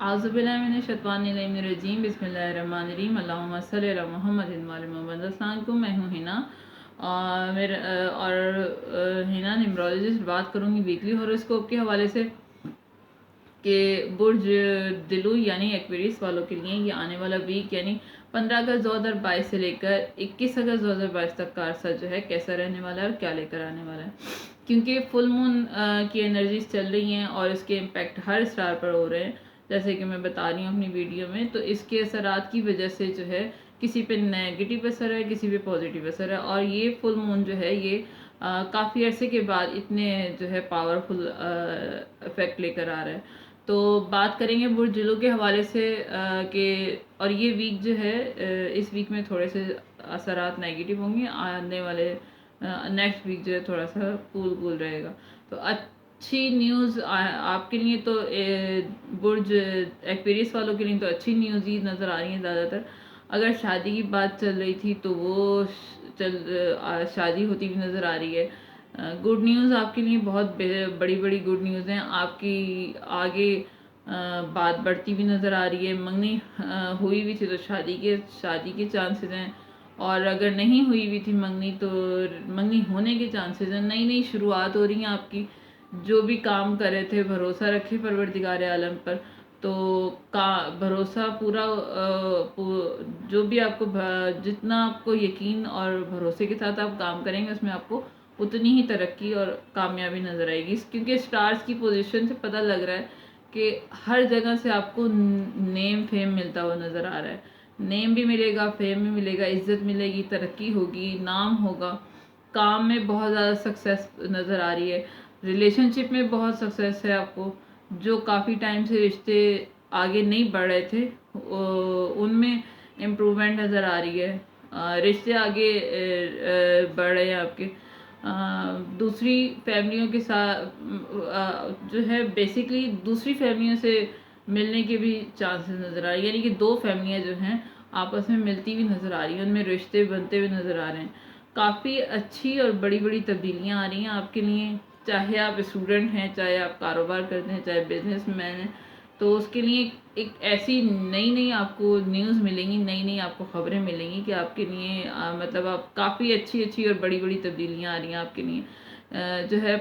आज़ु बिल्लाहि मिनश्शैतानिर्रजीम बिस्मिल्लाहिर्रहमानिर्रहीम अल्लाहुम्मा सल्लि अला मुहम्मदिन व अला मुहम्मद। अस्सलाम वालेकुम, मैं हूँ हिना और हिना न्यूमरोलॉजिस्ट। बात करूँगी वीकली हॉरोस्कोप के हवाले से कि बुर्ज दिलु यानी एक्वेरियस वालों के लिए ये आने वाला वीक यानी 15 अगस्त 2022 से लेकर 21 अगस्त 2022 तक का अरसा जो है कैसा रहने वाला है और क्या लेकर आने वाला है। क्योंकि फुल मून की एनर्जीज चल रही हैं और इसके इम्पैक्ट हर स्टार पर हो रहे हैं, जैसे कि मैं बता रही हूँ अपनी वीडियो में। तो इसके असरात की वजह से जो है किसी पे नेगेटिव असर है, किसी पे पॉजिटिव असर है। और ये फुल मून जो है ये काफ़ी अरसे के बाद इतने जो है पावरफुल इफेक्ट लेकर आ रहा है। तो बात करेंगे बुर्ज जिलों के हवाले से कि और ये वीक जो है इस वीक में थोड़े से असरात नेगेटिव होंगे। आने वाले नेक्स्ट वीक जो है थोड़ा सा कूल कूल रहेगा। तो अच्छी न्यूज़ आपके लिए तो बुर्ज एक्वेरियस वालों के लिए तो अच्छी न्यूज़ ही नज़र आ रही है ज़्यादातर। अगर शादी की बात चल रही थी तो वो शादी होती भी नज़र आ रही है। गुड न्यूज़ आपके लिए बहुत बड़ी बड़ी गुड न्यूज़ हैं। आपकी आगे बात बढ़ती भी नज़र आ रही है। मंगनी हुई भी थी तो शादी के चांसेस हैं, और अगर नहीं हुई भी थी मंगनी तो मंगनी होने के चांसेस हैं। नई नई शुरुआत हो रही हैं आपकी। जो भी काम कर रहे थे भरोसा रखे परवरदिगार आलम पर, तो का भरोसा पूरा जो भी आपको जितना आपको यकीन और भरोसे के साथ आप काम करेंगे उसमें आपको उतनी ही तरक्की और कामयाबी नज़र आएगी। क्योंकि स्टार्स की पोजीशन से पता लग रहा है कि हर जगह से आपको नेम फेम मिलता हुआ नज़र आ रहा है। नेम भी मिलेगा, फेम भी मिलेगा, इज्जत मिलेगी, तरक्की होगी, नाम होगा। काम में बहुत ज़्यादा सक्सेस नज़र आ रही है। रिलेशनशिप में बहुत सक्सेस है आपको। जो काफ़ी टाइम से रिश्ते आगे नहीं बढ़ रहे थे उनमें इम्प्रूवमेंट नज़र आ रही है। रिश्ते आगे बढ़ रहे हैं आपके। दूसरी फैमिलियों के साथ जो है बेसिकली दूसरी फैमिलियों से मिलने के भी चांसेस नज़र आ रहे हैं। यानी कि दो फैमिलियां जो हैं आपस में मिलती हुई नज़र आ रही हैं, उनमें रिश्ते बनते हुए नज़र आ रहे हैं। काफ़ी अच्छी और बड़ी बड़ी तब्दीलियां आ रही हैं आपके लिए। चाहे आप स्टूडेंट हैं, चाहे आप कारोबार करते हैं, चाहे बिजनेसमैन हैं, तो उसके लिए एक ऐसी नई नई आपको न्यूज़ मिलेंगी, नई नई आपको खबरें मिलेंगी कि आपके लिए मतलब आप काफ़ी अच्छी अच्छी और बड़ी बड़ी तब्दीलियां आ रही हैं आपके लिए। जो है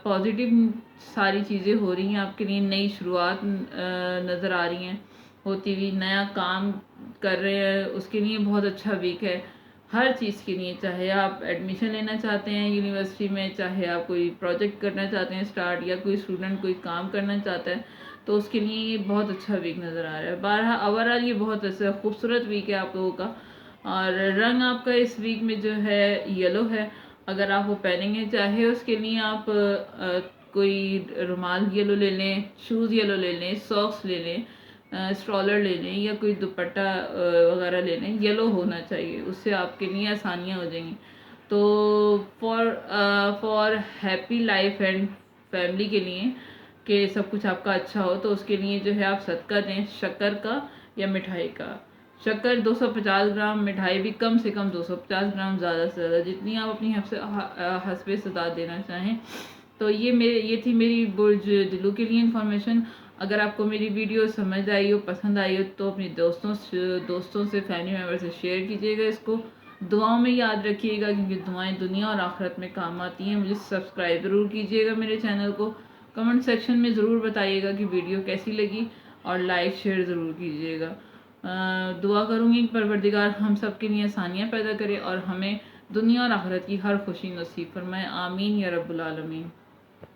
पॉजिटिव सारी चीज़ें हो रही हैं आपके लिए। नई शुरुआत नज़र आ रही हैं होती हुई। नया काम कर रहे हैं उसके लिए बहुत अच्छा वीक है। हर चीज़ के लिए, चाहे आप एडमिशन लेना चाहते हैं यूनिवर्सिटी में, चाहे आप कोई प्रोजेक्ट करना चाहते हैं स्टार्ट, या कोई स्टूडेंट कोई काम करना चाहता है, तो उसके लिए ये बहुत अच्छा वीक नज़र आ रहा है। बहरहाल ओवरऑल ये बहुत अच्छा खूबसूरत वीक है आप लोगों का। और रंग आपका इस वीक में जो है येलो है। अगर आप वो पहनेंगे, चाहे उसके लिए आप कोई रुमाल येलो ले लें, शूज़ येलो ले लें, सॉक्स ले लें, स्ट्रॉलर ले लें, या कोई दुपट्टा वगैरह ले लें, येलो होना चाहिए। उससे आपके लिए आसानियाँ हो जाएंगी। तो for happy life and family के लिए कि सब कुछ आपका अच्छा हो, तो उसके लिए जो है आप सदका दें शक्कर का या मिठाई का। शक्कर 250 ग्राम, मिठाई भी कम से कम 250 ग्राम, ज़्यादा से ज़्यादा जितनी आप अपनी हस्बे सदा देना चाहें। तो ये थी मेरी बुर्ज दिलू के लिए इन्फॉर्मेशन। अगर आपको मेरी वीडियो समझ आई हो, पसंद आई हो, तो अपने दोस्तों से फैमिली मेम्बर से शेयर कीजिएगा इसको। दुआओं में याद रखिएगा, क्योंकि दुआएं दुनिया और आखिरत में काम आती हैं। मुझे सब्सक्राइब ज़रूर कीजिएगा मेरे चैनल को। कमेंट सेक्शन में ज़रूर बताइएगा कि वीडियो कैसी लगी, और लाइक शेयर ज़रूर कीजिएगा। दुआ करूँगी परवरदिगार हम सब के लिए आसानियाँ पैदा करे और हमें दुनिया और आखिरत की हर खुशी नसीब फरमाए। आमीन या रब्बुल आलमीन।